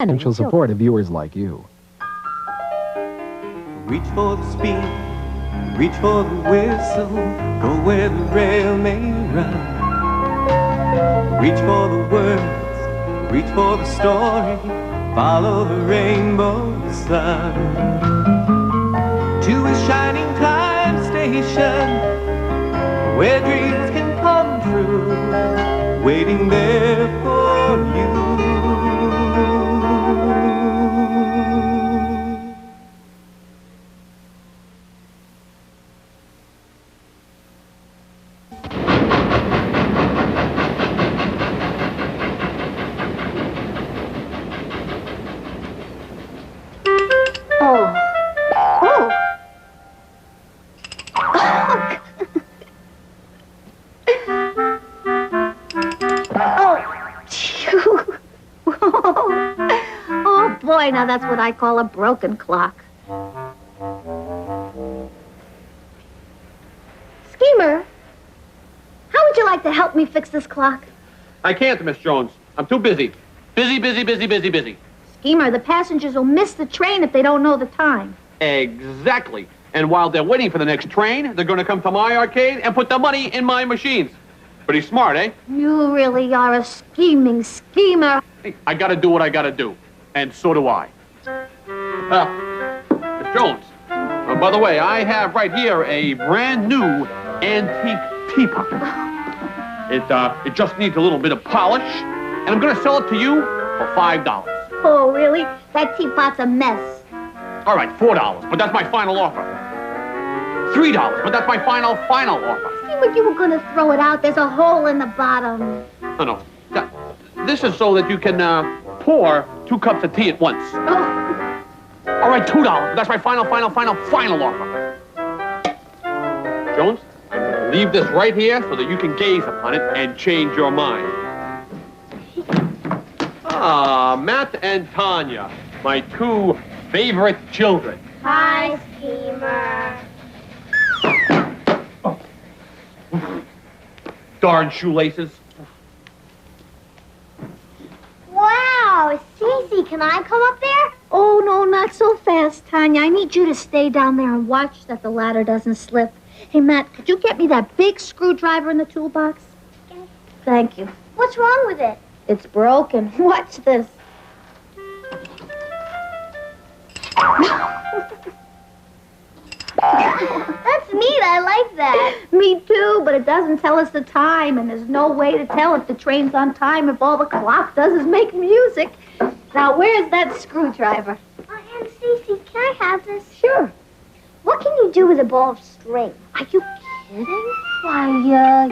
Financial support of viewers like you. Reach for the speed, reach for the whistle, go where the rail may run. Reach for the words, reach for the story, follow the rainbow sun. To a shining time station, where dreams can come true, waiting there for you. Now that's what I call a broken clock. Schemer, how would you like to help me fix this clock? I can't, Miss Jones. I'm too busy. Busy. Schemer, the passengers will miss the train if they don't know the time. Exactly. And while they're waiting for the next train, they're going to come to my arcade and put the money in my machines. Pretty smart, eh? You really are a scheming schemer. Hey, I got to do what I got to do. And so do I. Miss Jones, by the way, I have right here a brand new antique teapot. It just needs a little bit of polish, and I'm going to sell it to you for $5. Oh, really? That teapot's a mess. All right, $4, but that's my final offer. $3, but that's my final offer. See what you were going to throw it out. There's a hole in the bottom. No. This is so that you can pour 2 cups of tea at once. Oh. All right, $2. That's my final offer. Jones, I'm going to leave this right here so that you can gaze upon it and change your mind. Matt and Tanya, my 2 favorite children. Hi, Schemer. Oh. Darn shoelaces. Wow, Cece, can I come up there? Oh, no, not so fast, Tanya. I need you to stay down there and watch that the ladder doesn't slip. Hey, Matt, could you get me that big screwdriver in the toolbox? Okay. Thank you. What's wrong with it? It's broken. Watch this. That's neat. I like that. Me too, but it doesn't tell us the time, and there's no way to tell if the train's on time if all the clock does is make music. Now, where's that screwdriver? Aunt Cece, can I have this? Sure. What can you do with a ball of string? Are you kidding? Why,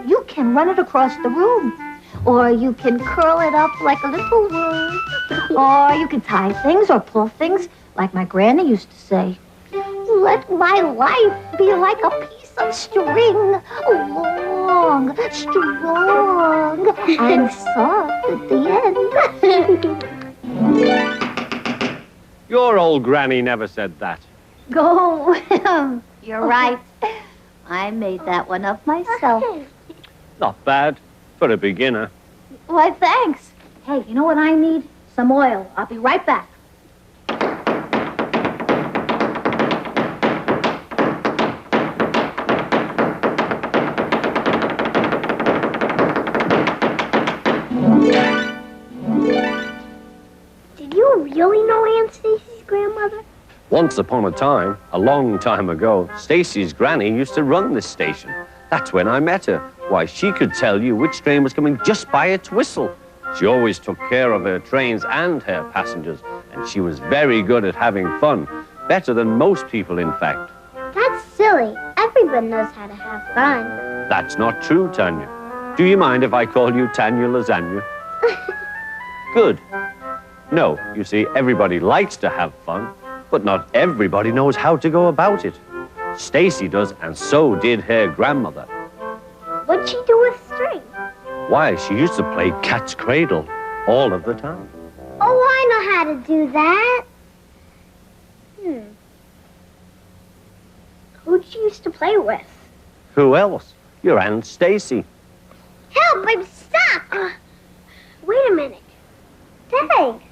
you can run it across the room. Or you can curl it up like a little worm. Or you can tie things or pull things, like my granny used to say. Let my life be like a piece of string, long, strong, and soft at the end. Your old granny never said that. Go. You're right. I made that one up myself. Not bad for a beginner. Why, thanks. Hey, you know what I need? Some oil. I'll be right back. Did you really know Aunt Stacy's grandmother? Once upon a time, a long time ago, Stacy's granny used to run this station. That's when I met her. Why, she could tell you which train was coming just by its whistle. She always took care of her trains and her passengers, and she was very good at having fun. Better than most people, in fact. That's silly. Everyone knows how to have fun. That's not true, Tanya. Do you mind if I call you Tanya Lasagna? Good. No, you see, everybody likes to have fun, but not everybody knows how to go about it. Stacy does, and so did her grandmother. What'd she do with string? Why, she used to play cat's cradle all of the time. Oh, I know how to do that. Who'd you used to play with? Who else? Your Aunt Stacy. Help, I'm stuck. Wait a minute. Thanks.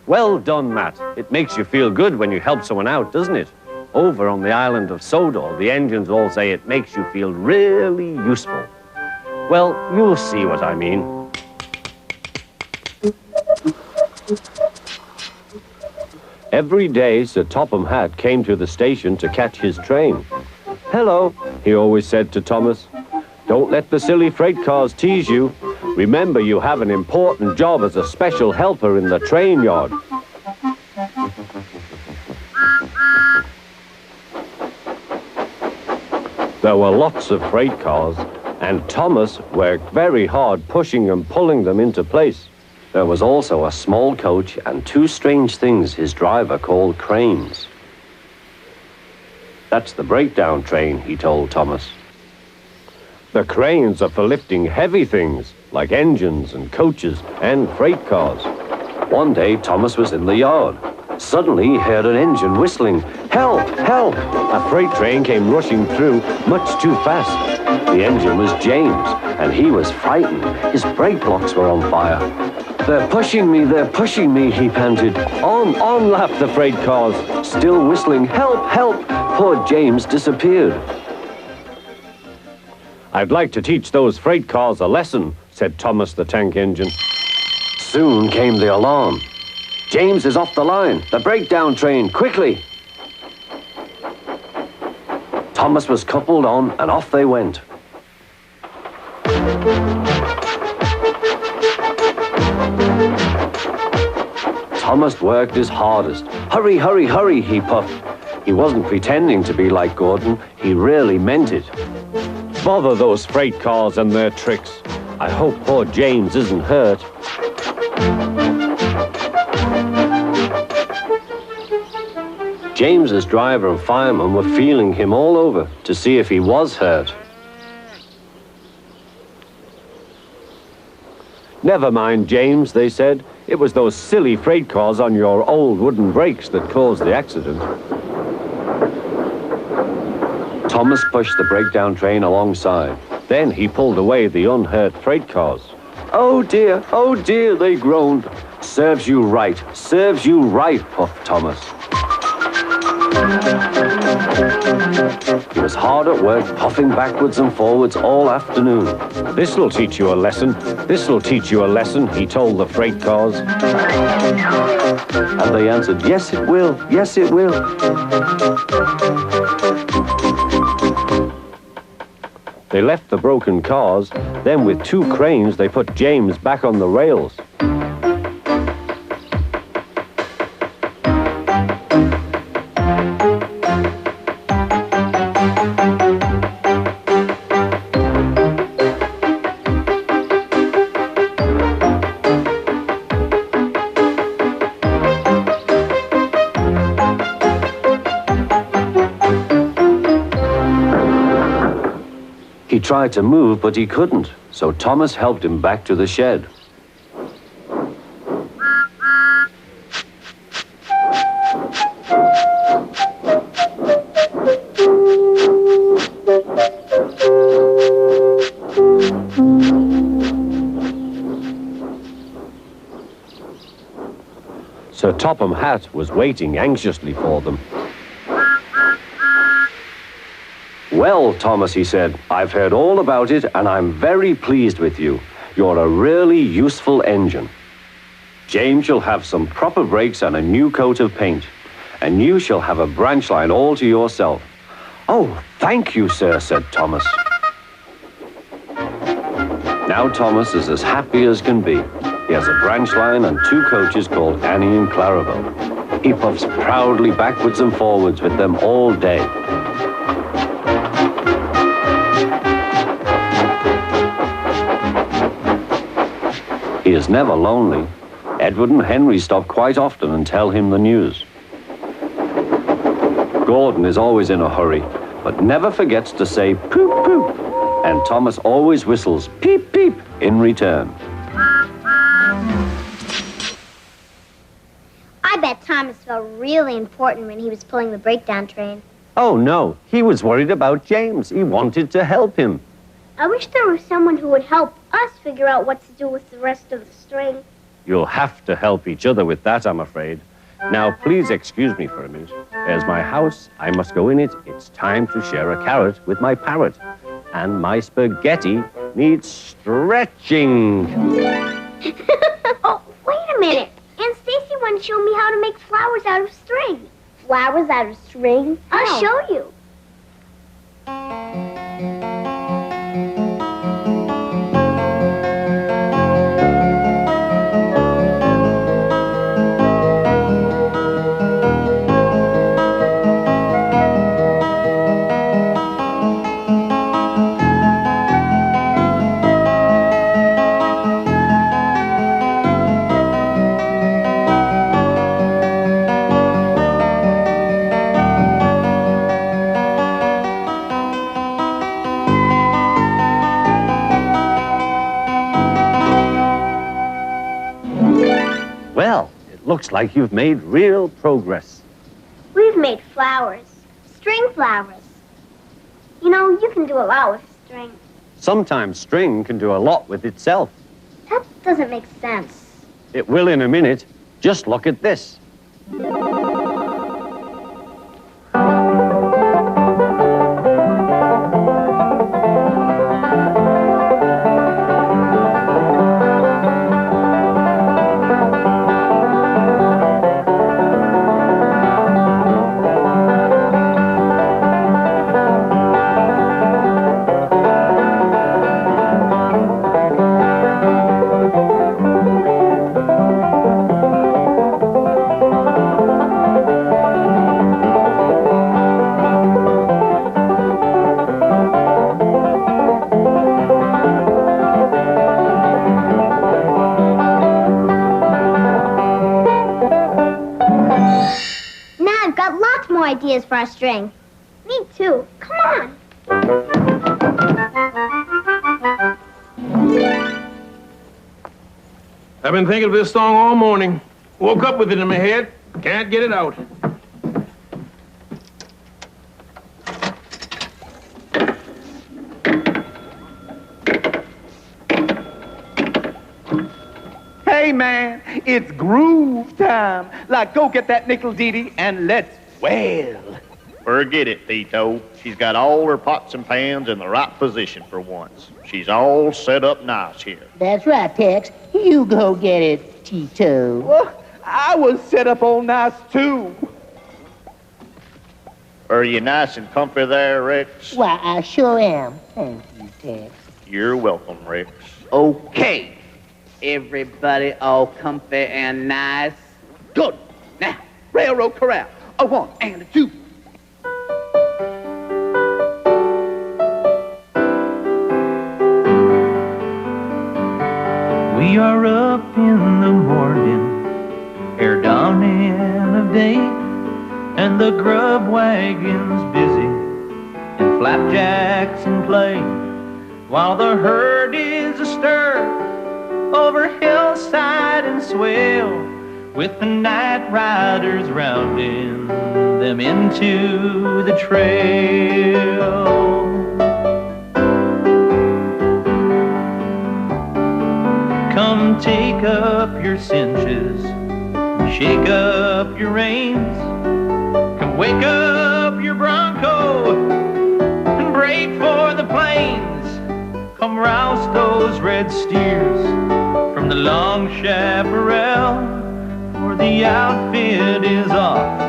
Well done, Matt. It makes you feel good when you help someone out, doesn't it? Over on the island of Sodor, the engines all say it makes you feel really useful. Well, you'll see what I mean. Every day, Sir Topham Hatt came to the station to catch his train. "Hello," he always said to Thomas. "Don't let the silly freight cars tease you. Remember, you have an important job as a special helper in the train yard." There were lots of freight cars, and Thomas worked very hard pushing and pulling them into place. There was also a small coach and two strange things his driver called cranes. "That's the breakdown train," he told Thomas. "The cranes are for lifting heavy things, like engines and coaches and freight cars." One day, Thomas was in the yard. Suddenly, he heard an engine whistling. "Help! Help!" A freight train came rushing through, much too fast. The engine was James, and he was frightened. His brake blocks were on fire. They're pushing me, he panted. On, laughed the freight cars, still whistling, "Help! Help!" Poor James disappeared. "I'd like to teach those freight cars a lesson," said Thomas the tank engine. Soon came the alarm. "James is off the line. The breakdown train, quickly!" Thomas was coupled on, and off they went. Thomas worked his hardest. "Hurry, hurry, hurry," he puffed. He wasn't pretending to be like Gordon. He really meant it. "Bother those freight cars and their tricks. I hope poor James isn't hurt." James's driver and fireman were feeling him all over to see if he was hurt. "Never mind, James," they said. "It was those silly freight cars on your old wooden brakes that caused the accident." Thomas pushed the breakdown train alongside. Then he pulled away the unhurt freight cars. Oh dear, they groaned. Serves you right, puffed Thomas. He was hard at work, puffing backwards and forwards all afternoon. "This'll teach you a lesson, he told the freight cars. And they answered, "Yes, it will, yes, it will." They left the broken cars, then with two cranes they put James back on the rails. He tried to move, but he couldn't, so Thomas helped him back to the shed. Sir Topham Hatt was waiting anxiously for them. "Well, Thomas," he said, "I've heard all about it, and I'm very pleased with you. You're a really useful engine. James shall have some proper brakes and a new coat of paint, and you shall have a branch line all to yourself." "Oh, thank you, sir," said Thomas. Now Thomas is as happy as can be. He has a branch line and two coaches called Annie and Clarabelle. He puffs proudly backwards and forwards with them all day. He is never lonely. Edward and Henry stop quite often and tell him the news. Gordon is always in a hurry, but never forgets to say poop poop, and Thomas always whistles peep peep in return. I bet Thomas felt really important when he was pulling the breakdown train. Oh no, he was worried about James. He wanted to help him. I wish there was someone who would help us figure out what to do with the rest of the string. You'll have to help each other with that, I'm afraid. Now, please excuse me for a minute. There's my house. I must go in it. It's time to share a carrot with my parrot. And my spaghetti needs stretching. Oh, wait a minute. Aunt Stacy wanted to show me how to make flowers out of string. Flowers out of string? I'll show you. Well, it looks like you've made real progress. We've made flowers. String flowers. You know, you can do a lot with string. Sometimes string can do a lot with itself. That doesn't make sense. It will in a minute. Just look at this. Ideas for our string. Me too. Come on. I've been thinking of this song all morning. Woke up with it in my head. Can't get it out. Hey, man, it's groove time. Like, go get that nickel ditty and let's wail. Forget it, Tito. She's got all her pots and pans in the right position for once. She's all set up nice here. That's right, Tex. You go get it, Tito. Well, I was set up all nice, too. Are you nice and comfy there, Rex? Why, I sure am. Thank you, Tex. You're welcome, Rex. Okay. Everybody all comfy and nice. Good. Now, railroad corral. A 1 and a 2. We are up in the morning, ere dawning of day, and the grub wagon's busy, and flapjacks in play, while the herd is astir over hillside and swale, with the night riders rounding them into the trail. Come take up your cinches, shake up your reins, come wake up your bronco and break for the plains. Come rouse those red steers from the long chaparral, for the outfit is off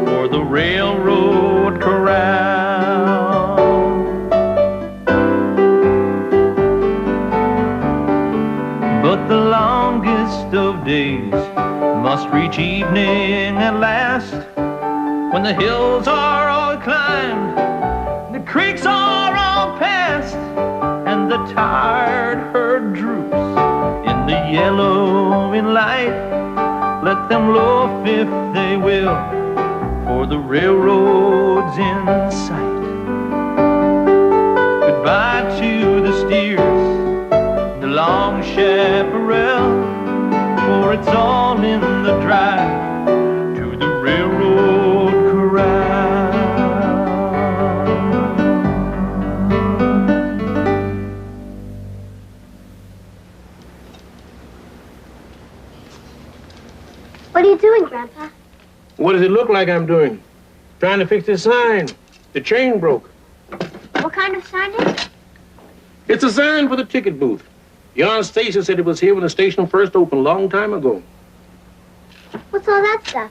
for the railroad corral. But the longest of days must reach evening at last, when the hills are all climbed, the creeks are all passed, and the tired herd droops in the yellowing light. Let them loaf if they will, for the railroad's in sight. Goodbye to the steers, the long chaparral, for it's all in the drive to the railroad corral. Grandpa. What does it look like I'm doing? Trying to fix this sign. The chain broke. What kind of sign is it? It's a sign for the ticket booth. Your Aunt Stacy said it was here when the station first opened a long time ago. What's all that stuff?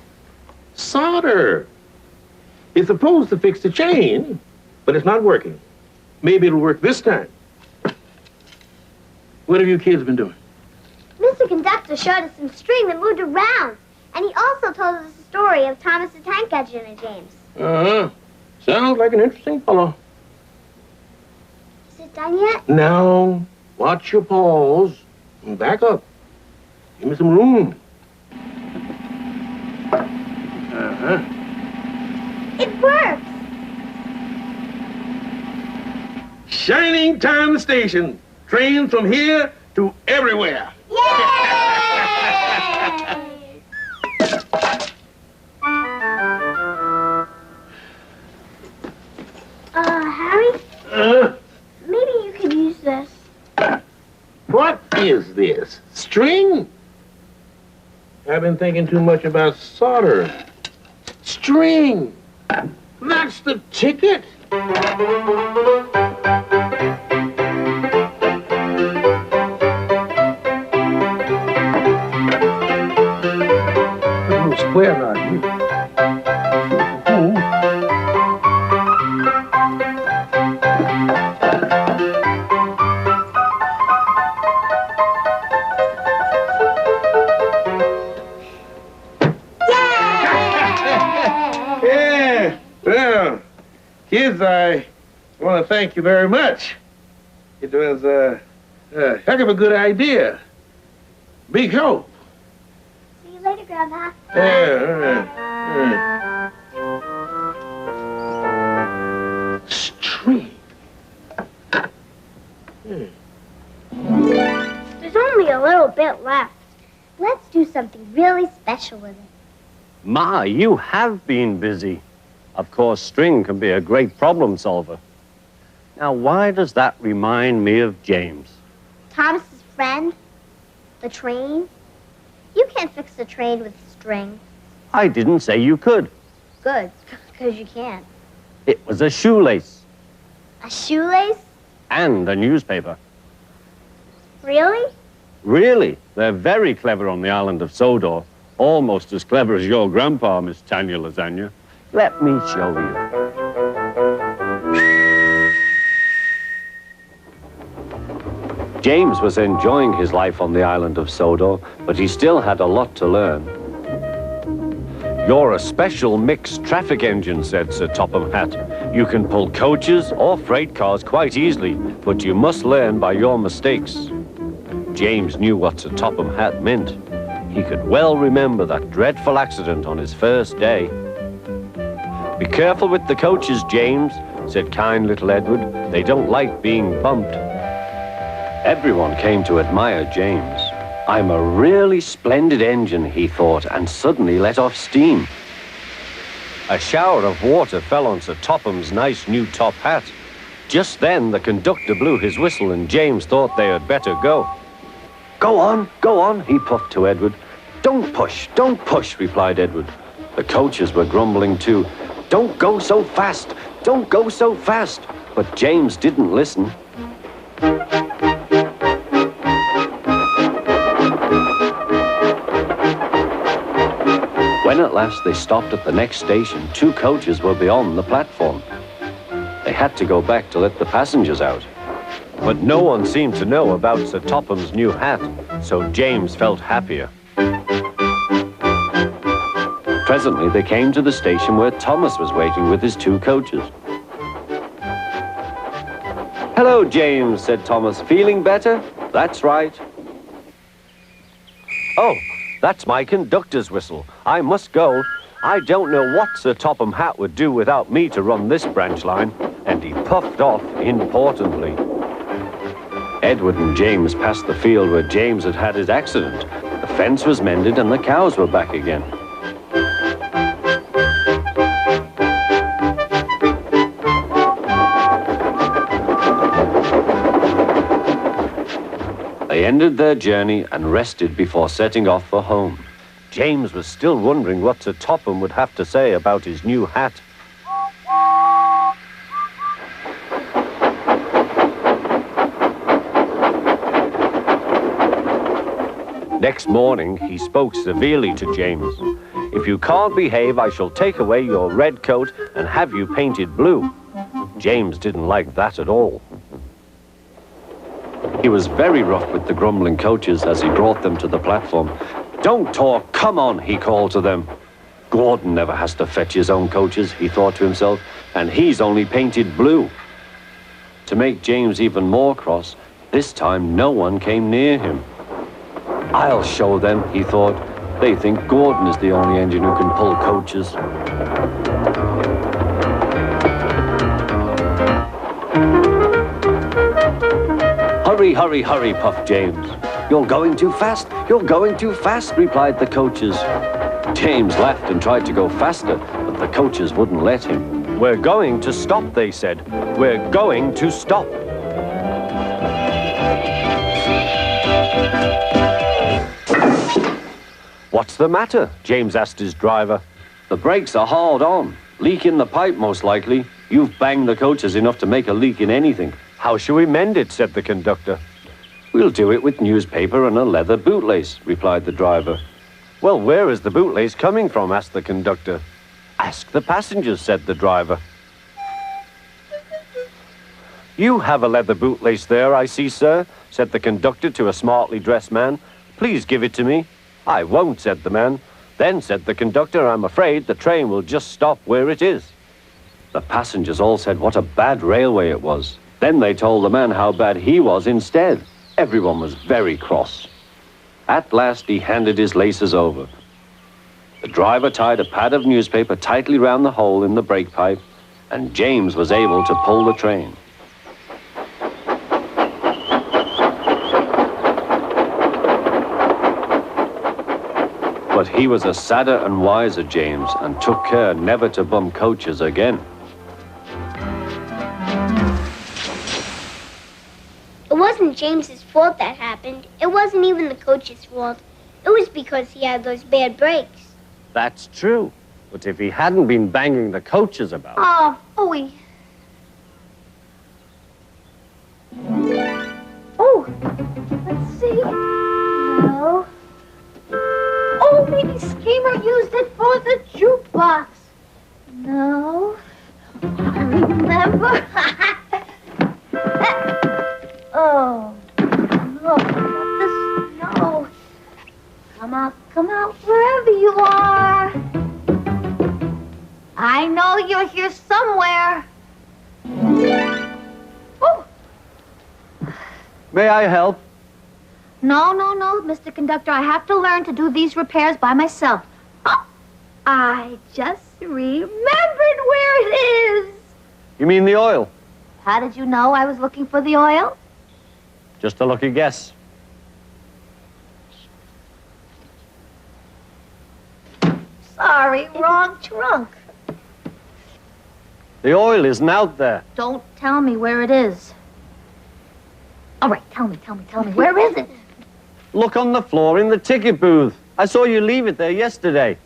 Solder. It's supposed to fix the chain, but it's not working. Maybe it'll work this time. What have you kids been doing? Mr. Conductor showed us some string that moved around. And he also told us the story of Thomas the Tank Engine and James. Uh-huh. Sounds like an interesting fellow. Is it done yet? Now, watch your paws and back up. Give me some room. Uh-huh. It works. Shining time station. Trains from here to everywhere. Harry? Maybe you could use this. What is this? String? I've been thinking too much about solder. String. That's the ticket. Square around here. Yeah. Well, kids, I want to thank you very much. It was a heck of a good idea. Big help. See you later, Grandpa. String. There's only a little bit left. Let's do something really special with it. Ma, you have been busy. Of course, string can be a great problem solver. Now, why does that remind me of James? Thomas's friend? The train? You can't fix the train with string. I didn't say you could. Good, because you can't. It was a shoelace A shoelace? and a newspaper. Really? Really, they're very clever on the island of Sodor. Almost as clever as your grandpa, Miss Tanya Lasagna. Let me show you. James was enjoying his life on the island of Sodor, but he still had a lot to learn. You're a special mixed traffic engine, said Sir Topham Hatt. You can pull coaches or freight cars quite easily, but you must learn by your mistakes. James knew what Sir Topham Hatt meant. He could well remember that dreadful accident on his first day. Be careful with the coaches, James, said kind little Edward. They don't like being bumped. Everyone came to admire James. I'm a really splendid engine, he thought, and suddenly let off steam. A shower of water fell on Sir Topham's nice new top hat. Just then, the conductor blew his whistle and James thought they had better go. Go on, he puffed to Edward. Don't push, replied Edward. The coaches were grumbling too. Don't go so fast, don't go so fast. But James didn't listen. When at last they stopped at the next station, 2 coaches were beyond the platform. They had to go back to let the passengers out. But no one seemed to know about Sir Topham's new hat, so James felt happier. Presently, they came to the station where Thomas was waiting with his 2 coaches. Hello, James, said Thomas. Feeling better? That's right. Oh, that's my conductor's whistle. I must go. I don't know what Sir Topham Hatt would do without me to run this branch line. And he puffed off importantly. Edward and James passed the field where James had had his accident. The fence was mended and the cows were back again. They ended their journey and rested before setting off for home. James was still wondering what Sir Topham would have to say about his new hat. Next morning, he spoke severely to James. "If you can't behave, I shall take away your red coat and have you painted blue." James didn't like that at all. He was very rough with the grumbling coaches as he brought them to the platform. "Don't talk, come on," he called to them. "Gordon never has to fetch his own coaches," he thought to himself, "and he's only painted blue." To make James even more cross, this time no one came near him. "I'll show them," he thought. "They think Gordon is the only engine who can pull coaches." "Hurry, hurry, hurry," puffed James. "You're going too fast, you're going too fast," replied the coaches. James laughed and tried to go faster, but the coaches wouldn't let him. "We're going to stop," they said. "We're going to stop." "What's the matter?" James asked his driver. "The brakes are hard on. Leak in the pipe, most likely. You've banged the coaches enough to make a leak in anything." "How shall we mend it?" said the conductor. "We'll do it with newspaper and a leather bootlace," replied the driver. "Well, where is the bootlace coming from?" asked the conductor. "Ask the passengers," said the driver. "You have a leather bootlace there, I see, sir," said the conductor to a smartly dressed man. "Please give it to me." "I won't," said the man. "Then," said the conductor, "I'm afraid the train will just stop where it is." The passengers all said what a bad railway it was. Then they told the man how bad he was instead. Everyone was very cross. At last he handed his laces over. The driver tied a pad of newspaper tightly round the hole in the brake pipe, and James was able to pull the train. But he was a sadder and wiser James and took care never to bum coaches again. It wasn't James's fault that happened. It wasn't even the coach's fault. It was because he had those bad brakes. That's true. But if he hadn't been banging the coaches about... Oh, ooey. Oh, let's see. No. Oh, maybe Schemer used it for the jukebox. No. I remember. Oh, no, not this, no. Come out, wherever you are. I know you're here somewhere. Oh. May I help? No, Mr. Conductor. I have to learn to do these repairs by myself. Oh, I just remembered where it is. You mean the oil? How did you know I was looking for the oil? Just a lucky guess. Sorry, wrong trunk. The oil isn't out there. Don't tell me where it is. All right, tell me. Where is it? Look on the floor in the ticket booth. I saw you leave it there yesterday.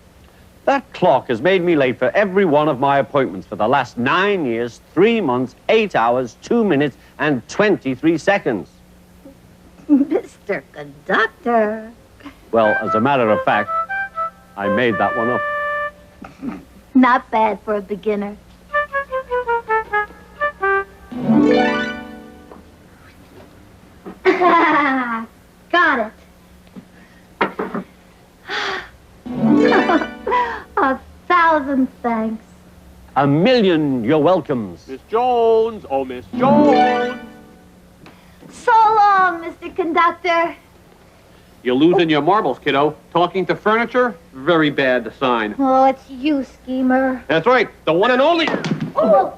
That clock has made me late for every one of my appointments for the last 9 years, 3 months, 8 hours, 2 minutes, and 23 seconds. Mr. Conductor. Well, as a matter of fact, I made that one up. Not bad for a beginner. Got it. 1,000 thanks. 1,000,000 you're welcomes. Miss Jones, oh, Miss Jones. So long, Mr. Conductor. You're losing your marbles, kiddo. Talking to furniture? Very bad sign. Oh, it's you, Schemer. That's right, the one and only. Oh,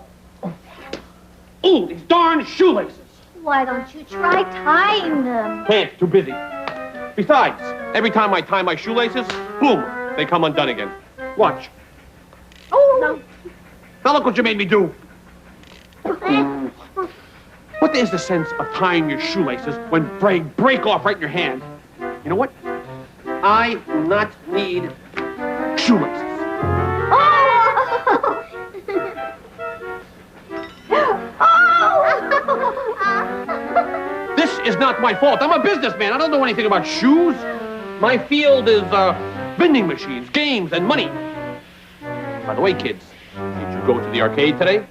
Oh, these darn shoelaces. why don't you try tying them? Can't, too busy. Besides, every time I tie my shoelaces, boom, they come undone again. Watch. Oh, no. Now look what you made me do. What is the sense of tying your shoelaces when they break off right in your hand? You know what? I do not need shoelaces. This is not my fault. I'm a businessman. I don't know anything about shoes. My field is vending machines, games, and money. By the way, kids, did you go to the arcade today?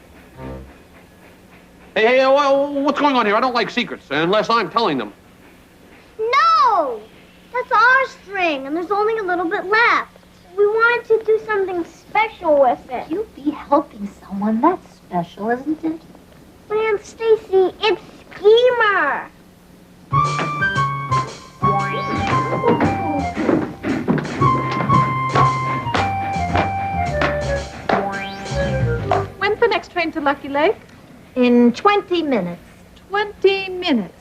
Hey, what's going on here? I don't like secrets unless I'm telling them. No! That's our string, and there's only a little bit left. We wanted to do something special with it. You'd be helping someone. That's special, isn't it? But Aunt Stacy, it's Schemer. When's the next train to Lucky Lake? In 20 minutes. 20 minutes.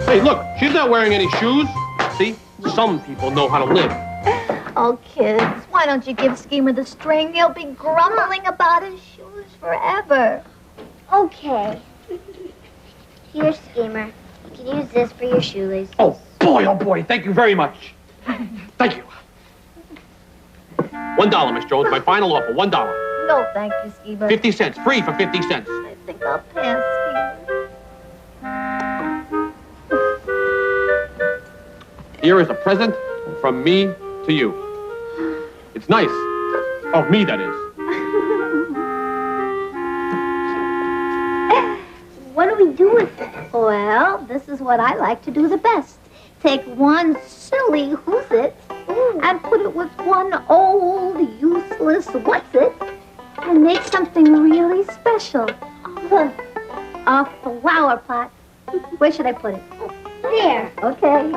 Hey, look, she's not wearing any shoes. See, some people know how to live. Oh, kids, why don't you give Schemer the string? He'll be grumbling about his shoes forever. Okay. Here, Schemer. You can use this for your shoelaces. Oh, boy, thank you very much. Thank you. $1, Miss Jones, my final offer, $1. No, thank you, Schemer. 50 cents, free for 50 cents. I think I'll pass, Schemer. Here is a present from me to you. It's nice. Of me, that is. What do we do with it? Well, this is what I like to do the best. Take one silly who's-it and put it with one old, useless what's-it and make something really special. Look, a flower pot. Where should I put it? There. Okay.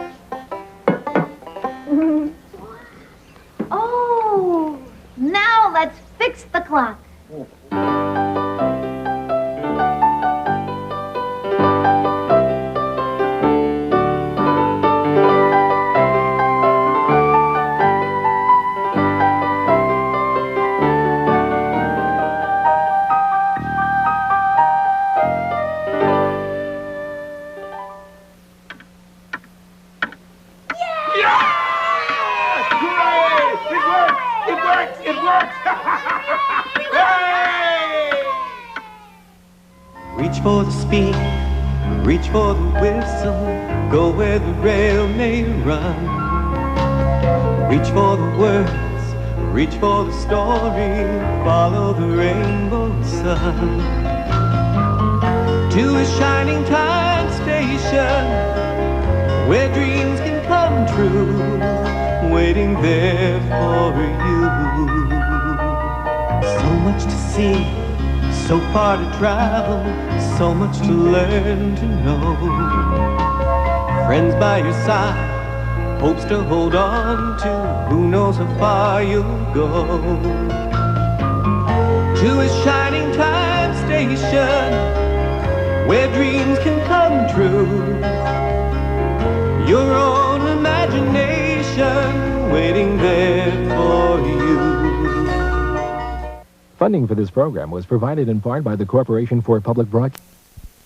Oh, now let's fix the clock. Reach for the speed, reach for the whistle, go where the rail may run. Reach for the words, reach for the story, follow the rainbow sun. To a shining time station, where dreams can come true, waiting there for you. So much to see, so far to travel, so much to learn to know. Friends by your side, hopes to hold on to, who knows how far you'll go. To a shining time station, where dreams can come true. Your own imagination waiting there for you. Funding for this program was provided in part by the Corporation for Public Broadcasting.